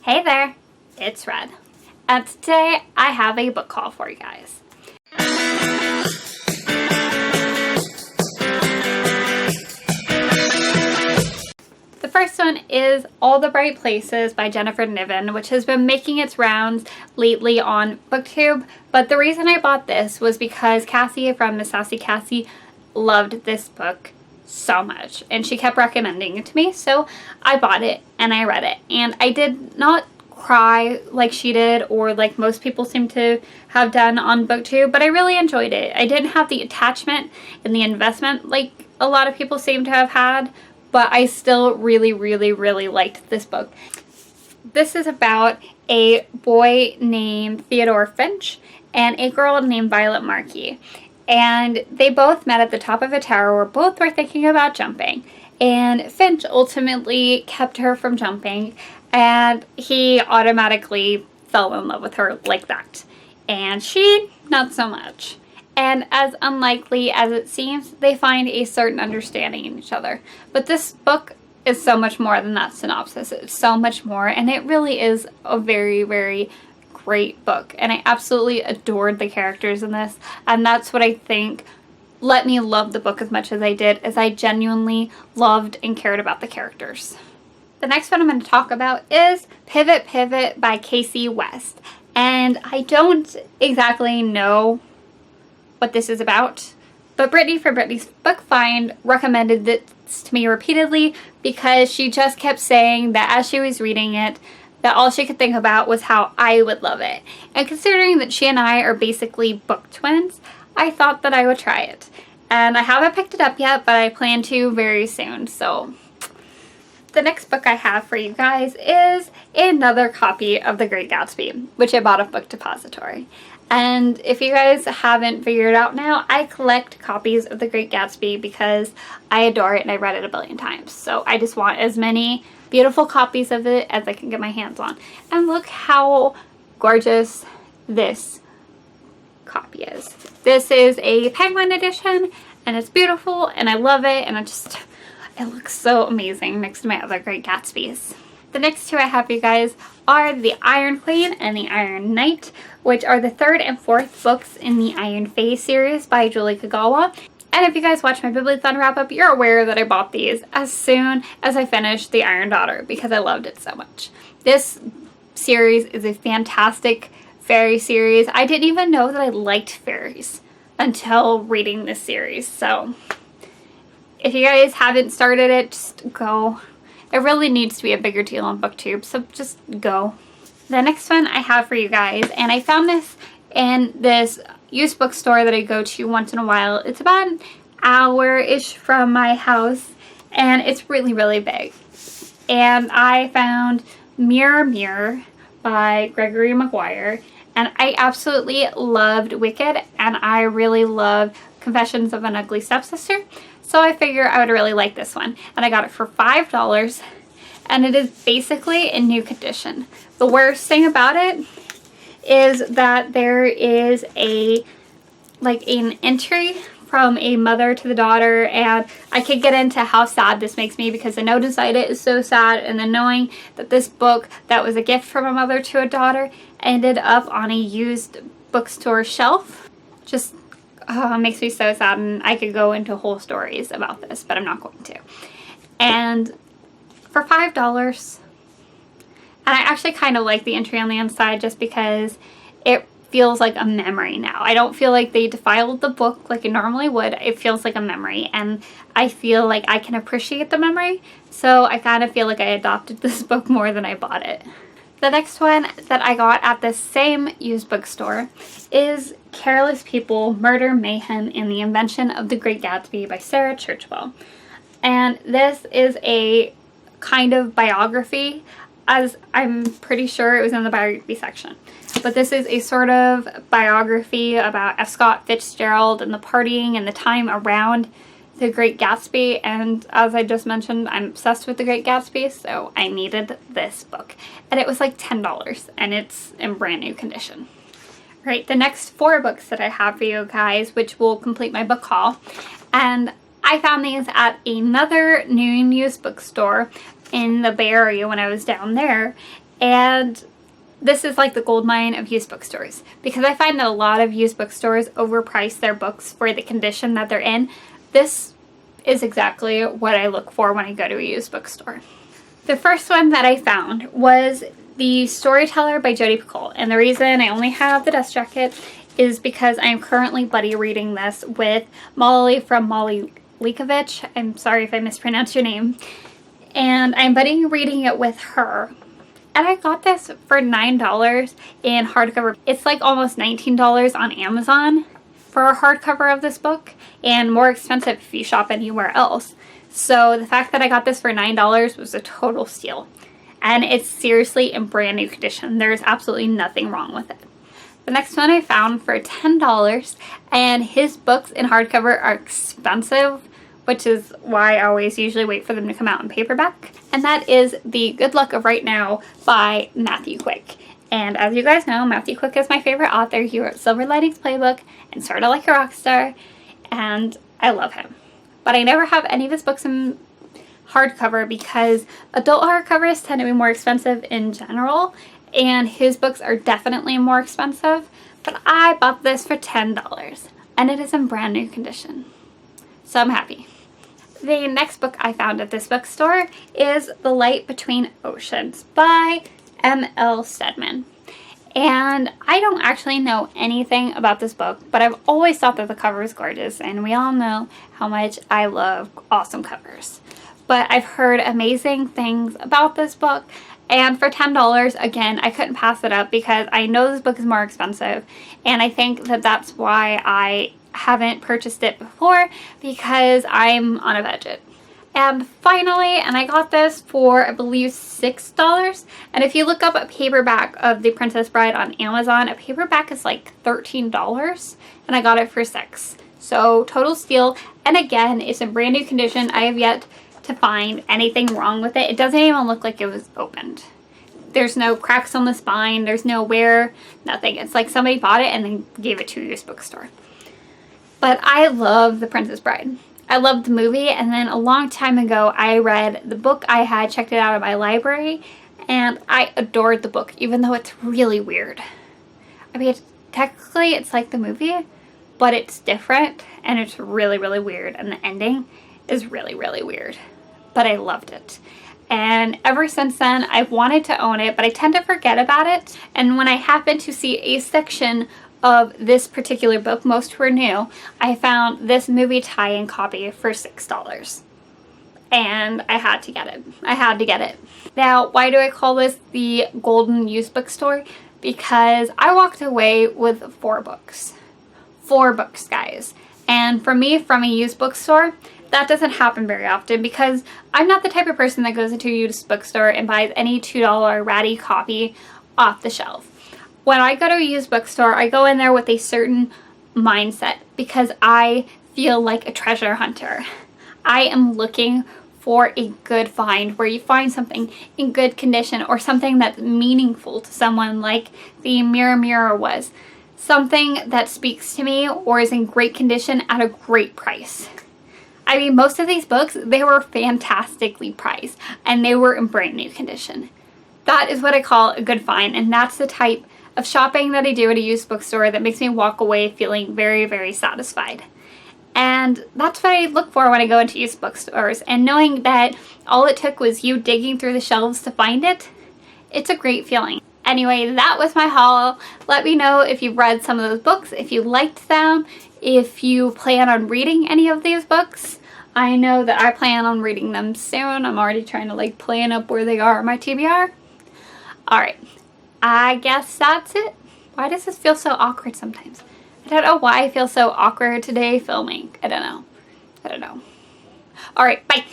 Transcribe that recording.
Hey there, it's Red, and today I have a book haul for you guys. The first one is All the Bright Places by Jennifer Niven, which has been making its rounds lately on BookTube, but the reason I bought this was because Cassie from Miss Sassy Cassie loved this book so much and she kept recommending it to me, so I bought it and I read it, and I did not cry like she did or like most people seem to have done on BookTube, but I really enjoyed it. I didn't have the attachment and the investment like a lot of people seem to have had, but I still really liked this book. This is about a boy named Theodore Finch and a girl named Violet Markey. And they both met at the top of a tower where both were thinking about jumping. And Finch ultimately kept her from jumping, and he automatically fell in love with her like that. And she, not so much. And as unlikely as it seems, they find a certain understanding in each other. But this book is so much more than that synopsis. It's so much more, and it really is a very great book. And I absolutely adored the characters in this, and that's what I think let me love the book as much as I did, as I genuinely loved and cared about the characters. The next one I'm going to talk about is Pivot Pivot by Casey West. And I don't exactly know what this is about, but Brittany from Brittany's Book Find recommended this to me repeatedly because she just kept saying that as she was reading it, that all she could think about was how I would love it. And considering that she and I are basically book twins, I thought that I would try it. And I haven't picked it up yet, but I plan to very soon. So the next book I have for you guys is another copy of The Great Gatsby, which I bought off Book Depository. And if you guys haven't figured it out now, I collect copies of The Great Gatsby because I adore it and I read it a billion times. So I just want as many beautiful copies of it as I can get my hands on. And look how gorgeous this copy is. This is a Penguin edition and it's beautiful and I love it, and it looks so amazing next to my other Great Gatsbys. The next two I have for you guys are The Iron Queen and The Iron Knight, which are the third and fourth books in the Iron Fae series by Julie Kagawa. And if you guys watch my Bibliothon wrap-up, you're aware that I bought these as soon as I finished The Iron Daughter because I loved it so much. This series is a fantastic fairy series. I didn't even know that I liked fairies until reading this series. So if you guys haven't started it, just go. It really needs to be a bigger deal on BookTube, so just go. The next one I have for you guys, and I found this in this used bookstore that I go to once in a while. It's about an hour-ish from my house, and it's really big. And I found Mirror Mirror by Gregory Maguire, and I absolutely loved Wicked, and I really loved Confessions of an Ugly Stepsister. So I figure I would really like this one. And I got it for $5, and it is basically in new condition. The worst thing about it is that there is an entry from a mother to the daughter, and I could get into how sad this makes me because the note inside it is so sad, and then knowing that this book that was a gift from a mother to a daughter ended up on a used bookstore shelf just makes me so sad, and I could go into whole stories about this, but I'm not going to. And for $5, and I actually kind of like the entry on the inside just because it feels like a memory now. I don't feel like they defiled the book like it normally would. It feels like a memory, and I feel like I can appreciate the memory, so I kind of feel like I adopted this book more than I bought it. The next one that I got at the same used bookstore is Careless People, Murder, Mayhem, and the Invention of the Great Gatsby by Sarah Churchwell. And this is a kind of biography, as I'm pretty sure it was in the biography section. But this is a sort of biography about F. Scott Fitzgerald and the partying and the time around The Great Gatsby, and as I just mentioned, I'm obsessed with The Great Gatsby, so I needed this book. And it was like $10, and it's in brand new condition. Right, the next 4 books that I have for you guys, which will complete my book haul, and I found these at another new and used bookstore in the Bay Area when I was down there, And this is like the gold mine of used bookstores, because I find that a lot of used bookstores overprice their books for the condition that they're in. This is exactly what I look for when I go to a used bookstore. The first one that I found was the Storyteller by Jodi Picoult, and the reason I only have the dust jacket is because I'm currently buddy reading this with Molly from Molly Leakovich. I'm sorry if I mispronounced your name. And I'm buddy reading it with her. And I got this for $9 in hardcover. It's like almost $19 on Amazon for a hardcover of this book, and more expensive if you shop anywhere else. So the fact that I got this for $9 was a total steal. And it's seriously in brand new condition. There's absolutely nothing wrong with it. The next one I found for $10, and his books in hardcover are expensive, which is why I always usually wait for them to come out in paperback. And that is The Good Luck of Right Now by Matthew Quick. And as you guys know, Matthew Quick is my favorite author. He wrote Silver Linings Playbook and Sorta Like a Rockstar, and I love him. But I never have any of his books in hardcover because adult hardcovers tend to be more expensive in general, and his books are definitely more expensive. But I bought this for $10, and it is in brand new condition. So I'm happy. The next book I found at this bookstore is The Light Between Oceans by M.L. Stedman. And I don't actually know anything about this book, but I've always thought that the cover is gorgeous, and we all know how much I love awesome covers. But I've heard amazing things about this book, and for $10, again, I couldn't pass it up because I know this book is more expensive, and I think that that's why I haven't purchased it before, because I'm on a budget. And finally, and I got this for I believe $6, and if you look up a paperback of The Princess Bride on Amazon, a paperback is like $13, and I got it for $6. So total steal, and again, it's in brand new condition. I have yet to find anything wrong with it. It doesn't even look like it was opened. There's no cracks on the spine, there's no wear, nothing. It's like somebody bought it and then gave it to a used bookstore. But I love The Princess Bride. I loved the movie, and then a long time ago I read the book. I had checked it out at my library, and I adored the book, even though it's really weird. I mean, technically it's like the movie, but it's different, and it's really, really weird, and the ending is really, really weird. But I loved it. And ever since then, I've wanted to own it, but I tend to forget about it. And when I happen to see a section of this particular book, most were new, I found this movie tie-in copy for $6. And I had to get it. I had to get it. Now, why do I call this the golden used bookstore? Because I walked away with 4 books. 4 books, guys. And for me, from a used bookstore, that doesn't happen very often because I'm not the type of person that goes into a used bookstore and buys any $2 ratty copy off the shelf. When I go to a used bookstore, I go in there with a certain mindset because I feel like a treasure hunter. I am looking for a good find where you find something in good condition or something that's meaningful to someone, like the Mirror Mirror was. Something that speaks to me or is in great condition at a great price. I mean, most of these books, they were fantastically priced and they were in brand new condition. That is what I call a good find, and that's the type of shopping that I do at a used bookstore that makes me walk away feeling very, very satisfied. And that's what I look for when I go into used bookstores, and knowing that all it took was you digging through the shelves to find it, it's a great feeling. Anyway, that was my haul. Let me know if you've read some of those books, if you liked them, if you plan on reading any of these books. I know that I plan on reading them soon. I'm already trying to plan up where they are on my TBR. Alright, I guess that's it. Why does this feel so awkward sometimes? I don't know why I feel so awkward today filming. I don't know. Alright, bye!